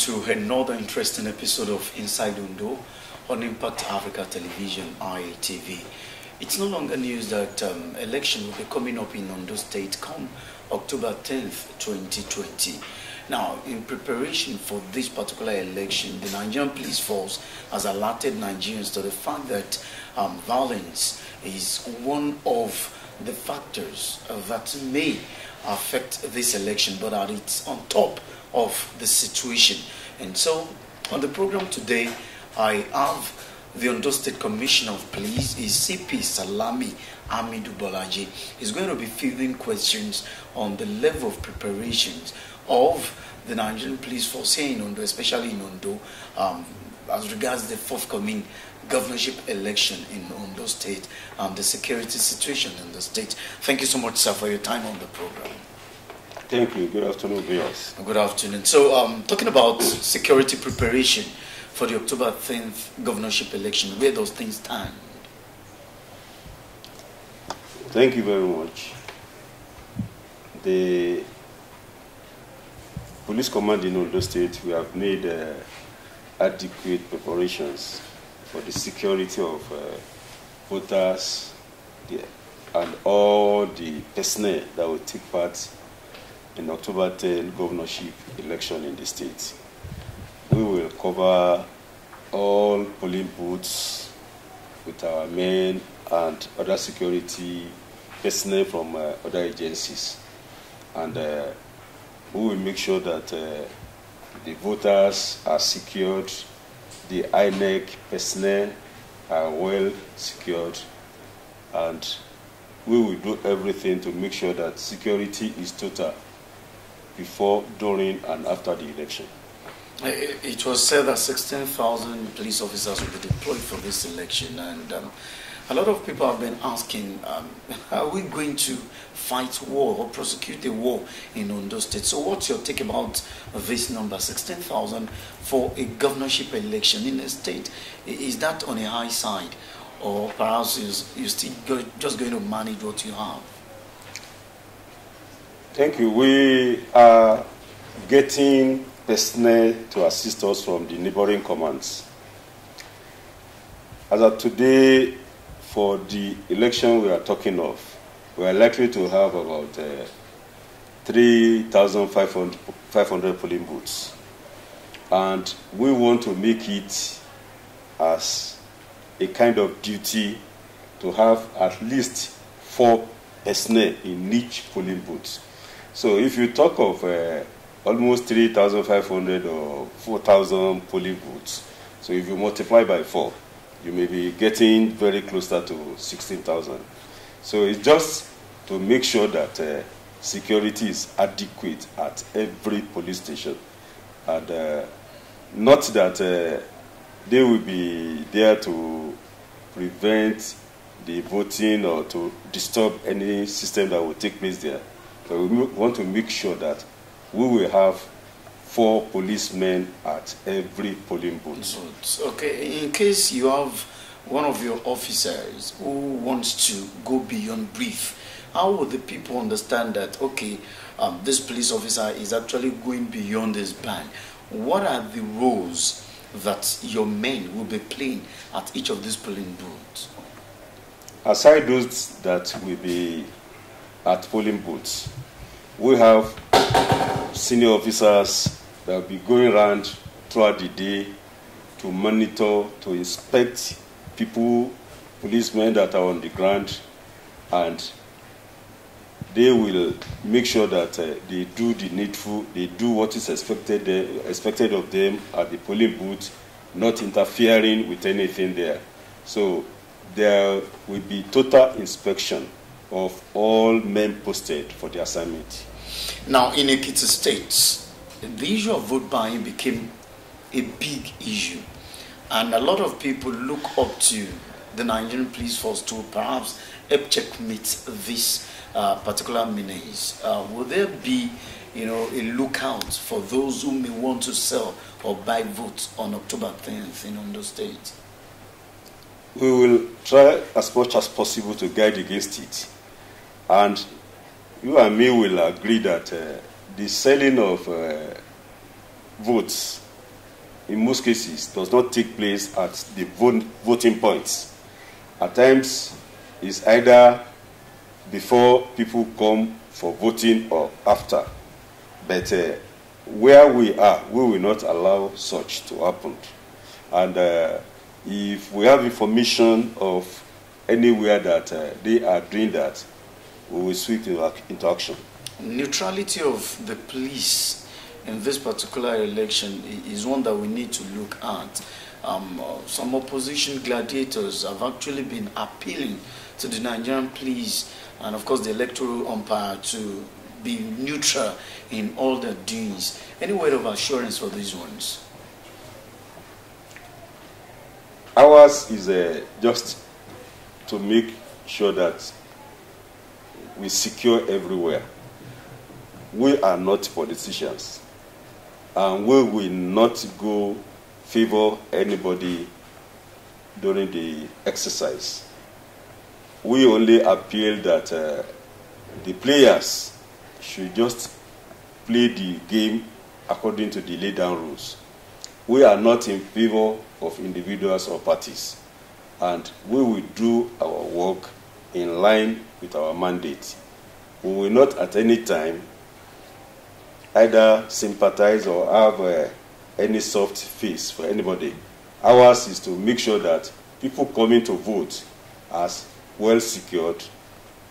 to another interesting episode of Inside Ondo on Impact Africa Television, IATV. It's no longer news that election will be coming up in Ondo State come October 10th, 2020. Now, in preparation for this particular election, the Nigerian Police Force has alerted Nigerians to the fact that violence is one of the factors that may affect this election, but that it's on top of the situation. And so, on the program today, I have the Ondo State Commissioner of Police, is CP Salami Amidu Bolaji. He's going to be fielding questions on the level of preparations of the Nigerian Police Force here in Ondo, especially in Ondo, as regards the forthcoming governorship election in Ondo State, the security situation in the state. Thank you so much, sir, for your time on the program. Thank you. Good afternoon, viewers. Good afternoon. So, talking about security preparation for the October 10th governorship election, where those things stand? Thank you very much. The police command in Ondo State, we have made adequate preparations for the security of voters and all the personnel that will take part in October 10 governorship election in the state. We will cover all polling booths with our men and other security personnel from other agencies. And we will make sure that the voters are secured, the INEC personnel are well secured, and we will do everything to make sure that security is total before, during, and after the election. It was said that 16,000 police officers will be deployed for this election, and a lot of people have been asking, are we going to fight war or prosecute a war in Ondo State? So what's your take about this number, 16,000 for a governorship election in a state? Is that on a high side, or perhaps you're still just going to manage what you have? Thank you. We are getting personnel to assist us from the neighboring commands. As of today, for the election we are talking of, we are likely to have about 3,500 polling booths. And we want to make it as a kind of duty to have at least 4 personnel in each polling booth. So if you talk of almost 3,500 or 4,000 polling booths, so if you multiply by 4, you may be getting very closer to 16,000. So it's just to make sure that security is adequate at every police station, and not that they will be there to prevent the voting or to disturb any system that will take place there. But we want to make sure that we will have 4 policemen at every polling booth. Okay, in case you have one of your officers who wants to go beyond brief, how will the people understand that, okay, this police officer is actually going beyond his band? What are the roles that your men will be playing at each of these polling booths? Aside those that will be at polling booths, we have senior officers that will be going around throughout the day to monitor, to inspect people, policemen that are on the ground, and they will make sure that they do the needful, they do what is expected of them at the polling booth, not interfering with anything there. So there will be total inspection of all men posted for the assignment. Now, in Ekiti State, the issue of vote buying became a big issue, and a lot of people look up to the Nigerian Police Force to perhaps help checkmate this particular menace. Will there be, a lookout for those who may want to sell or buy votes on October 10th in Ondo State? We will try as much as possible to guide against it. And you and me will agree that the selling of votes in most cases, does not take place at the voting points. At times, it's either before people come for voting or after. But where we are, we will not allow such to happen. And if we have information of anywhere that they are doing that, we will sweep into action. Neutrality of the police in this particular election is one that we need to look at. Some opposition gladiators have actually been appealing to the Nigerian police and, of course, the electoral umpire to be neutral in all their doings. Any word of assurance for these ones? Ours is just to make sure that we secure everywhere. We are not politicians, and we will not go favor anybody during the exercise. We only appeal that the players should just play the game according to the laid down rules. We are not in favor of individuals or parties, and we will do our work in line with our mandate. We will not at any time either sympathize or have any soft face for anybody. Ours is to make sure that people coming to vote are well secured,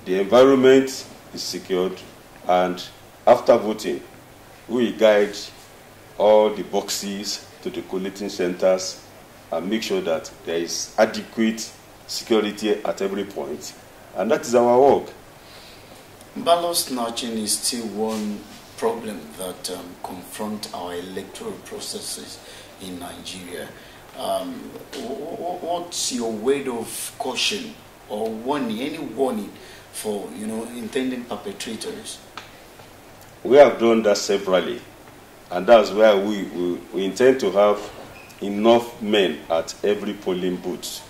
the environment is secured, and after voting, we will guide all the boxes to the collating centers and make sure that there is adequate security at every point. And that is our work. Ballot snatching is still one problem that confront our electoral processes in Nigeria. What's your word of caution or warning, any warning for intending perpetrators? We have done that severally, and that's why we intend to have enough men at every polling booth.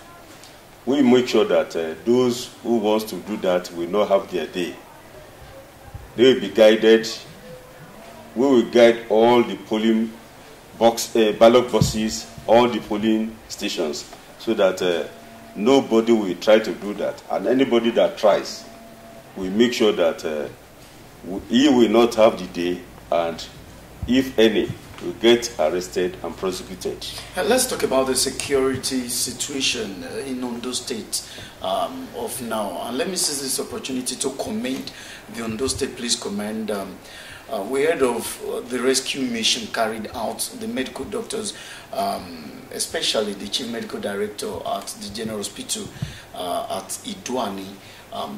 We make sure that those who want to do that will not have their day. They will be guided. We will guide all the polling ballot boxes, all the polling stations, so that nobody will try to do that. And anybody that tries, we make sure that he will not have the day, and if any, will get arrested and prosecuted. Let's talk about the security situation in Ondo State of now. And let me seize this opportunity to commend the Ondo State Police Command. We heard of the rescue mission carried out, the medical doctors, especially the chief medical director at the General Hospital at Iduani,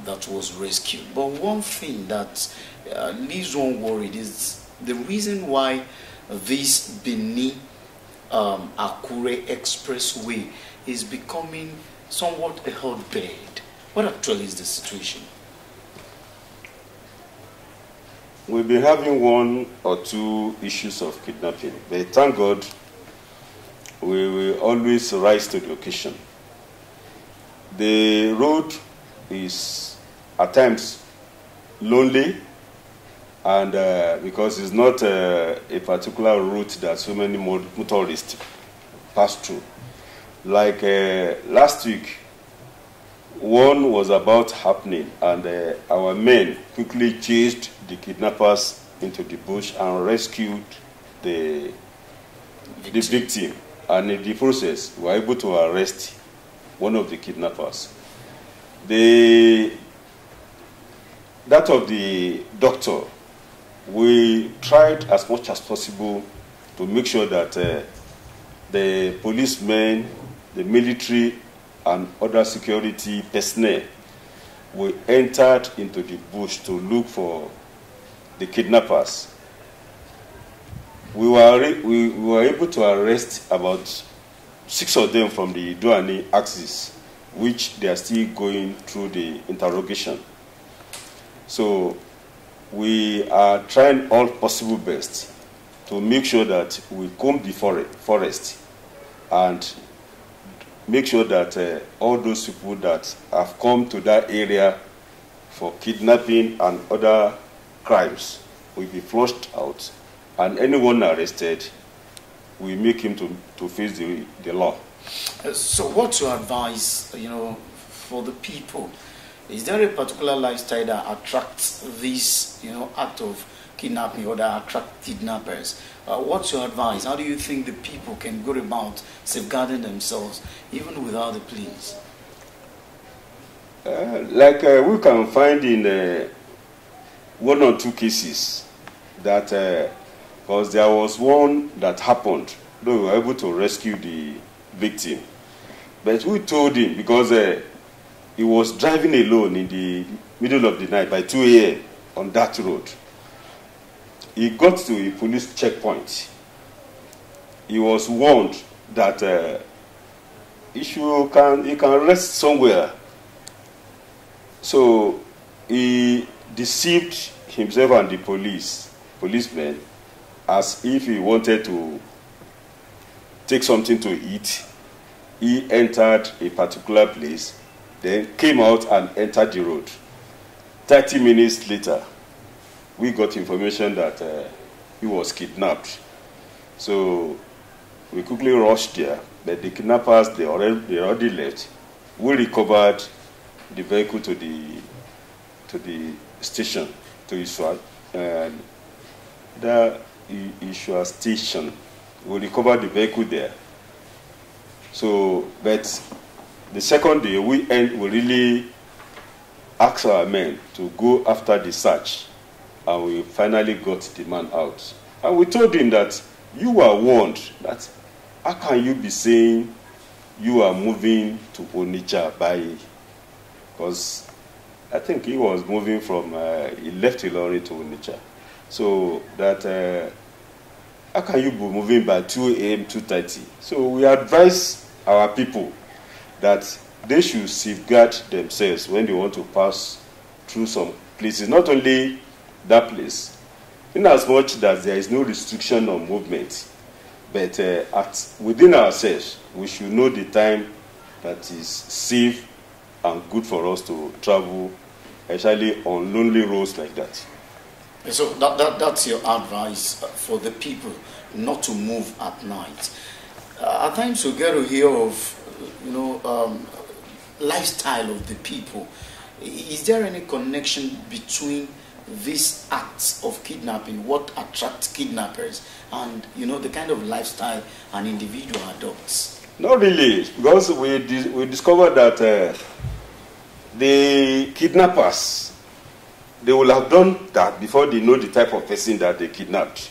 that was rescued. But one thing that leaves one worried is the reason why this Benin Akure Expressway is becoming somewhat a hotbed. What actually is the situation? We've been having one or two issues of kidnapping, but thank God we will always rise to the occasion. The road is at times lonely, and because it's not a particular route that so many motorists pass through. Like last week, one was about happening, and our men quickly chased the kidnappers into the bush and rescued the victim. And in the process, we were able to arrest one of the kidnappers. That of the doctor, we tried as much as possible to make sure that the policemen, the military, and other security personnel were entered into the bush to look for the kidnappers. We were able to arrest about 6 of them from the Iduani axis, which they are still going through the interrogation. So we are trying all possible best to make sure that we comb the forest and make sure that all those people that have come to that area for kidnapping and other crimes will be flushed out, and anyone arrested we make him to face the law. So what's your advice, for the people? Is there a particular lifestyle that attracts this, act of kidnapping or that attract kidnappers? What's your advice? How do you think the people can go about safeguarding themselves even without the police? We can find in one or two cases that, because there was one that happened, though we were able to rescue the victim. But we told him, because he was driving alone in the middle of the night by 2 a.m. on that road. He got to a police checkpoint. He was warned that he can rest somewhere. So he deceived himself and the policemen, as if he wanted to take something to eat. He entered a particular place, then came out and entered the road. 30 minutes later, we got information that he was kidnapped. So we quickly rushed there, but the kidnappers, they already left. We recovered the vehicle to the station, to Isua, and the Isua station. We recovered the vehicle there. So, but the second day, we really asked our men to go after the search, and we finally got the man out. And we told him that you were warned, that how can you be saying you are moving to Onitsha by, because I think he was moving from, he left Ilorin to Onitsha. So that, how can you be moving by 2 a.m., 2:30? So we advise our people that they should safeguard themselves when they want to pass through some places, not only that place, in as much that there is no restriction on movement, but within ourselves, we should know the time that is safe and good for us to travel, especially on lonely roads like that. So that's your advice for the people, not to move at night. At times we get to hear of, lifestyle of the people. Is there any connection between these acts of kidnapping, what attracts kidnappers, and the kind of lifestyle an individual adopts? Not really, because we discovered that the kidnappers, they will have done that before they know the type of person that they kidnapped.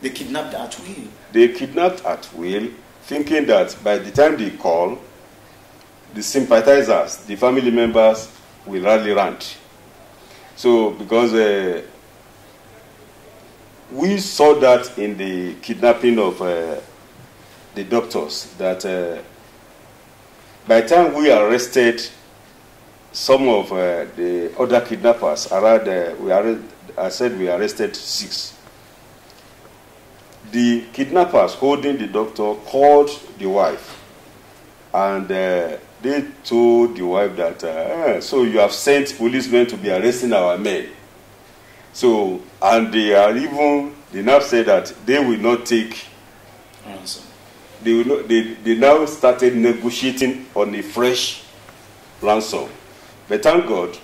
They kidnapped at will? They kidnapped at will, thinking that by the time they call, the sympathizers, the family members, will rally round. So, because we saw that in the kidnapping of the doctors, that by the time we arrested some of the other kidnappers, I said we arrested 6. The kidnappers holding the doctor called the wife, and they told the wife that, so you have sent policemen to be arresting our men. So, and they now say that they will not take ransom. They now started negotiating on a fresh ransom. But thank God,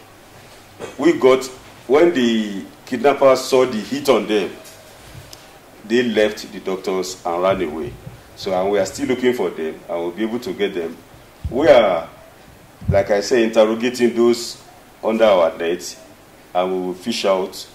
when the kidnappers saw the heat on them, they left the doctors and ran away. So, and we are still looking for them, and we'll be able to get them. We are, like I say, interrogating those under our net, and we will fish out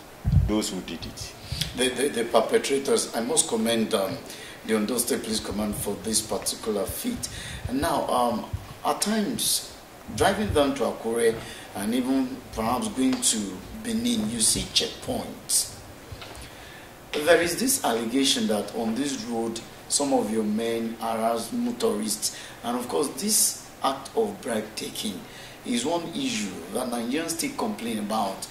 those who did it. The perpetrators, I must commend the Ondo State Police Command for this particular feat. And now, at times, driving down to Akure and even perhaps going to Benin, you see checkpoints. There is this allegation that on this road, some of your men harass motorists, and of course this act of bribe taking is one issue that Nigerians still complain about.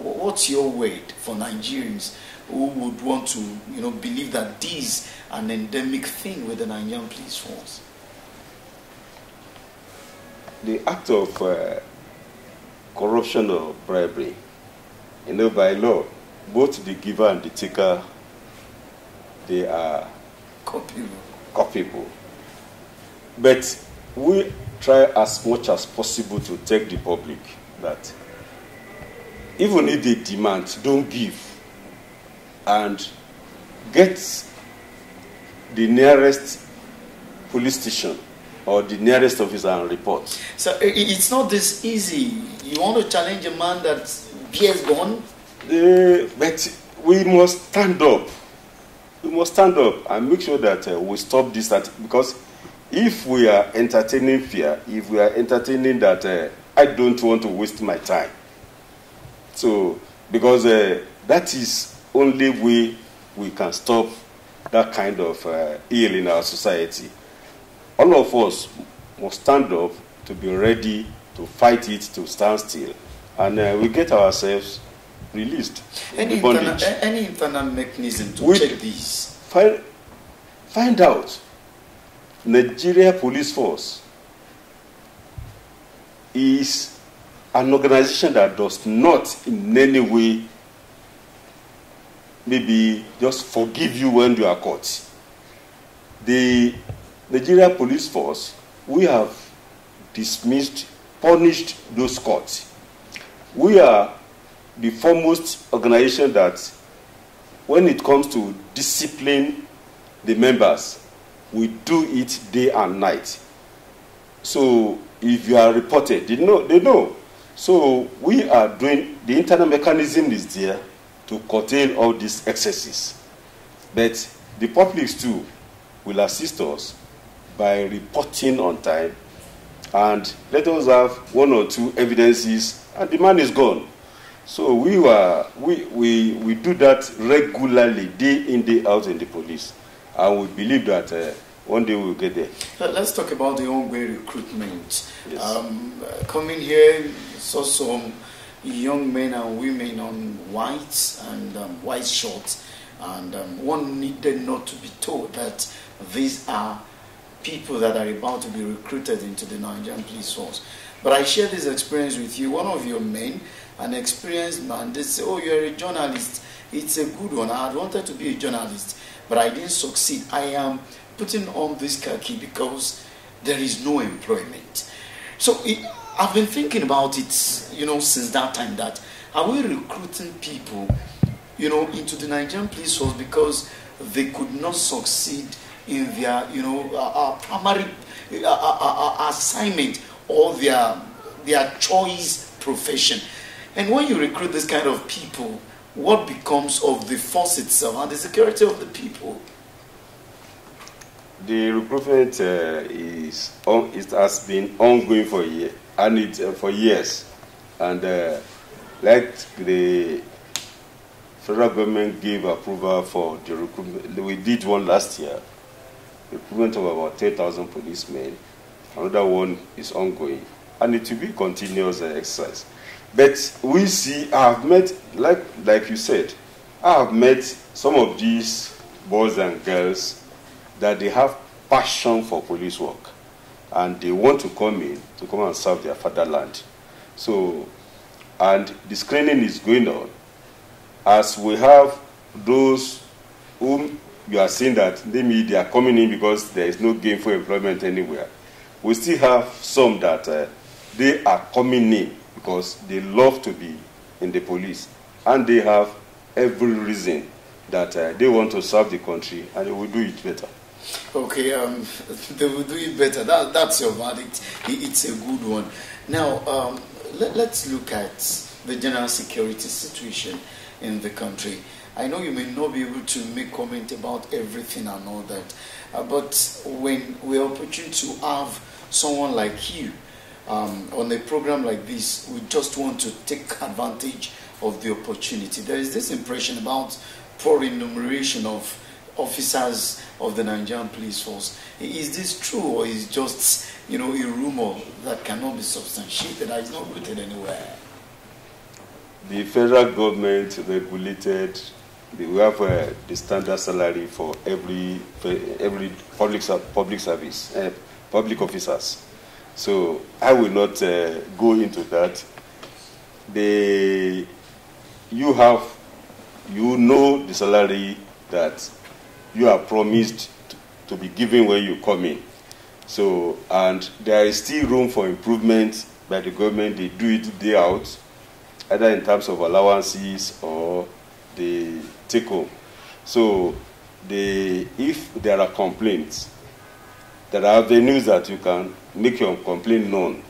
What's your word for Nigerians who would want to believe that this is an endemic thing with the Nigerian police force? The act of corruption or bribery, by law, both the giver and the taker they are culpable. But we try as much as possible to tell the public that even if they demand, don't give, and get the nearest police station or the nearest officer and report. So it's not this easy. You want to challenge a man that bears gun? But we must stand up. We must stand up and make sure that we stop this. Because if we are entertaining fear, if we are entertaining that I don't want to waste my time. So, because that is only way we can stop that kind of ill in our society. All of us must stand up to be ready to fight it, to stand still, and we get ourselves released. Any internal mechanism to check this? Find out. Nigeria Police Force is an organization that does not in any way maybe just forgive you when you are caught. The Nigeria Police Force, we have dismissed, punished those caught. We are the foremost organization that when it comes to discipline the members, we do it day and night. So if you are reported, they know. So we are doing, the internal mechanism is there to curtail all these excesses. But the public too will assist us by reporting on time, and let us have one or two evidences, and the man is gone. So we do that regularly, day in, day out in the police, and we believe that one day we will get there. Let's talk about the ongoing recruitment. Yes. Coming here, saw some young men and women on whites and white shorts, and one needed not to be told that these are people that are about to be recruited into the Nigerian Police Force. But I share this experience with you. One of your men, an experienced man, they say, oh, you're a journalist. It's a good one. I had wanted to be a journalist, but I didn't succeed. I am putting on this khaki because there is no employment. So I've been thinking about it, since that time, that are we recruiting people, into the Nigerian Police Force because they could not succeed in their, primary assignment or their choice profession? And when you recruit this kind of people, what becomes of the force itself and the security of the people? The recruitment it has been ongoing for a year, and for years, and like the federal government gave approval for the recruitment. We did one last year, recruitment of about 10,000 policemen. Another one is ongoing, and it will be continuous exercise. But we see, I have met, like you said, I have met some of these boys and girls that they have passion for police work, and they want to come and serve their fatherland. So, and the screening is going on. As we have those whom you are seeing that they are coming in because there is no gainful employment anywhere, we still have some that they are coming in because they love to be in the police, and they have every reason that they want to serve the country, and they will do it better. Okay, they will do it better. That's your verdict. It's a good one. Now, let's look at the general security situation in the country. I know you may not be able to make comment about everything and all that, but when we're opportune to have someone like you on a program like this, we just want to take advantage of the opportunity. There is this impression about poor enumeration of officers of the Nigerian Police Force. Is this true, or is it just a rumor that cannot be substantiated, that is not rooted anywhere? The federal government regulated. We have the standard salary for every public service, public officers. So I will not go into that. You know the salary that you are promised to be given when you come in. So, and there is still room for improvement by the government. They do it day out, either in terms of allowances or the take home. So, if there are complaints, there are avenues that you can make your complaint known,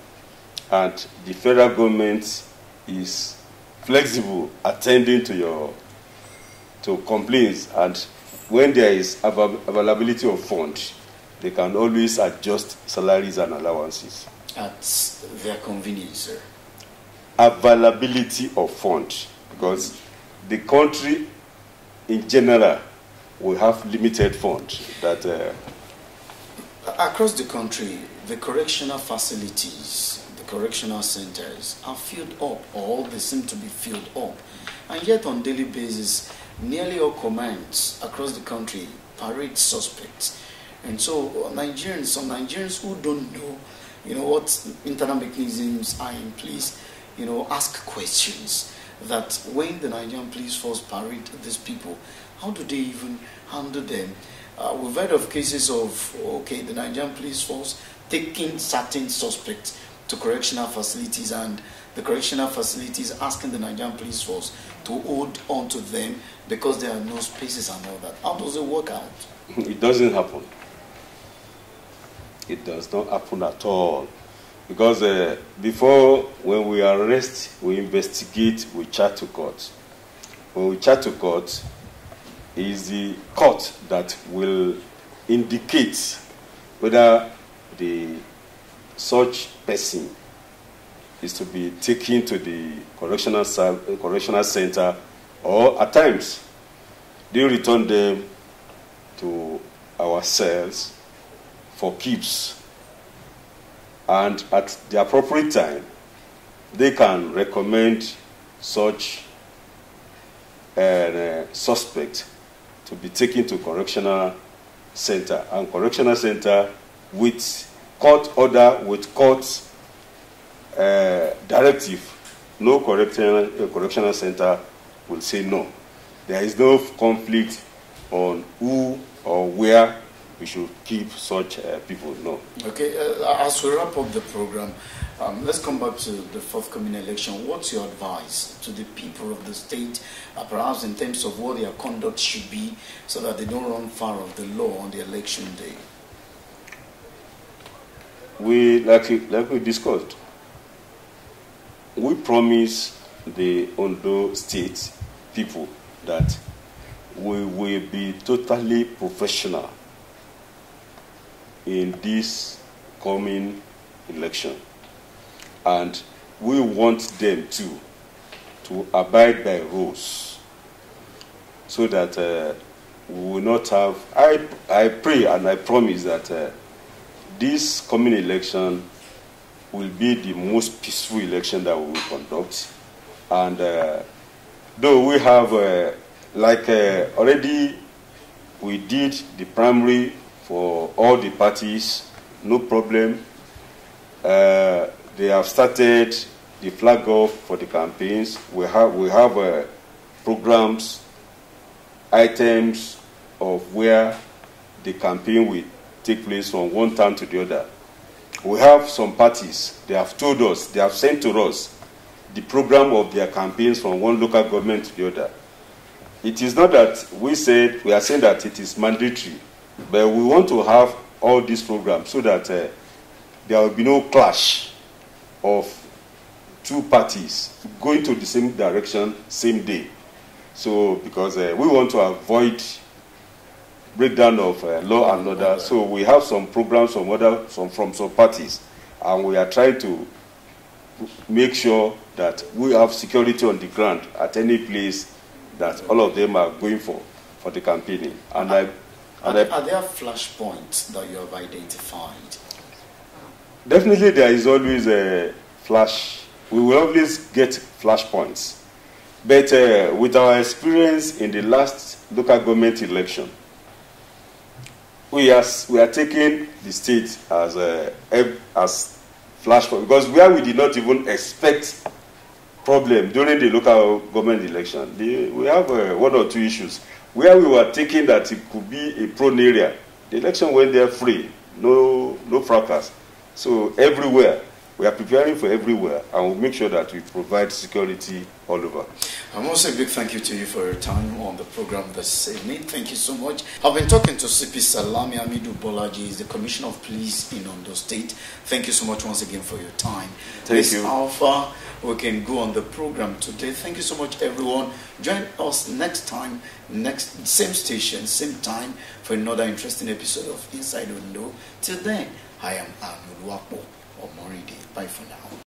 and the federal government is flexible attending to complaints, and when there is availability of funds, they can always adjust salaries and allowances. At their convenience, sir. Availability of funds, because the country in general will have limited funds that across the country, the correctional facilities, the correctional centers are filled up, or they seem to be filled up. And yet on a daily basis, nearly all commands across the country parade suspects. And so Nigerians, some Nigerians who don't know, what internal mechanisms are in place, ask questions that when the Nigerian police force parade these people, how do they even handle them? We've heard of cases of, the Nigerian police force taking certain suspects to correctional facilities, and the correctional facilities asking the Nigerian police force to hold on to them because there are no spaces and all that. How does it work out? It doesn't happen. It does not happen at all. Because before, when we arrest, we investigate, we chat to court. When we chat to court, it is the court that will indicate whether such person is to be taken to the correctional center, or at times they return them to our cells for keeps. And at the appropriate time, they can recommend such suspect to be taken to correctional center. And correctional center, with court order, with court directive, no correctional center will say no. There is no conflict on who or where we should keep such people. No. Okay, as we wrap up the program, let's come back to the forthcoming election. What's your advice to the people of the state, perhaps in terms of what their conduct should be, so that they don't run far of the law on the election day? Like we discussed, we promise the Ondo State people that we will be totally professional in this coming election, and we want them to abide by rules, so that we will not have. I pray and I promise that this coming election will be the most peaceful election that we will conduct. And though we have already we did the primary for all the parties, no problem. They have started the flag off for the campaigns. We have programs, items of where the campaign will take place from one town to the other. We have some parties, they have told us, they have sent to us the program of their campaigns from one local government to the other. It is not that we are saying that it is mandatory, but we want to have all these programs so that there will be no clash of two parties going to the same direction, same day. So, because we want to avoid breakdown of law and order, so we have some programs from some parties, and we are trying to make sure that we have security on the ground at any place that all of them are going for the campaigning. Are there flashpoints that you have identified? Definitely, there is always a flash. We will always get flashpoints, but with our experience in the last local government election, we are taking the state as flashpoint, because where we did not even expect problem during the local government election, we have one or two issues. where we were thinking that it could be a prone area, the election went there free, no fracas. So everywhere, we are preparing for everywhere, and we'll make sure that we provide security all over. I'm also a big thank you to you for your time on the program this evening. Thank you so much. I've been talking to CP Salami Amidu Bolaji, he's the Commissioner of Police in Ondo State. Thank you so much once again for your time. Thank you. How far we can go on the program today. Thank you so much, everyone. Join us next time, same station, same time, for another interesting episode of Inside Ondo. Till then, I am Arnold Wapo or Moridi. Bye for now.